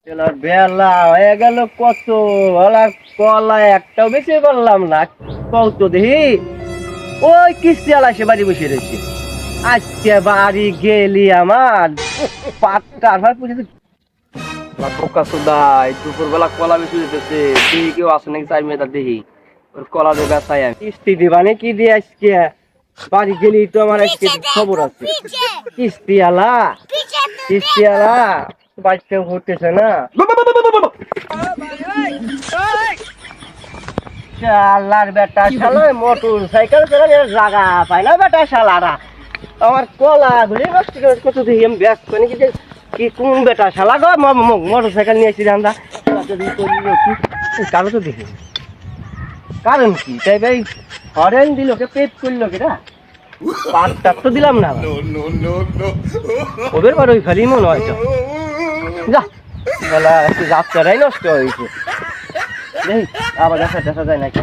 বেলা হয়ে গেল কত ওলা কলা একটাও বেশি করলাম না কত দেখি ওই কিস্তি আলা সে বাড়ি বসে রয়েছে আজকে বাড়ি গেলি আমার পাটটা আর পুজো পোকা সুদাই দুপুর বেলা কলা বেশি যেতেছে তুই কেউ আসে নাকি চাই মেয়েটা দেখি ওর কলা দিয়ে বেসাই কিস্তি দিবানে কি দিয়ে আজকে বাড়ি গেলি তো আমার আজকে খবর আছে কিস্তি আলা বাড়িতে ঘুরতেছে না শালার বেটা শালা মোটর সাইকেল চালানোর জায়গা পায় না বেটা শালারা আমার কলা গুলি নষ্ট করে কত দেখি আমি ব্যস্ত করে কি কোন বেটা শালা গো মোটর সাইকেল নিয়ে এসেছি আমরা কারো তো দেখি কারণ কি তাই ভাই হরেন দিল কে পেট করলো কেটা পাঁচটা তো দিলাম না ওদের বার ওই খালি মনে হয় যা বেলা একটু যাত্রাটাই নষ্ট হয়েছে আবার দেখা যায় নাকি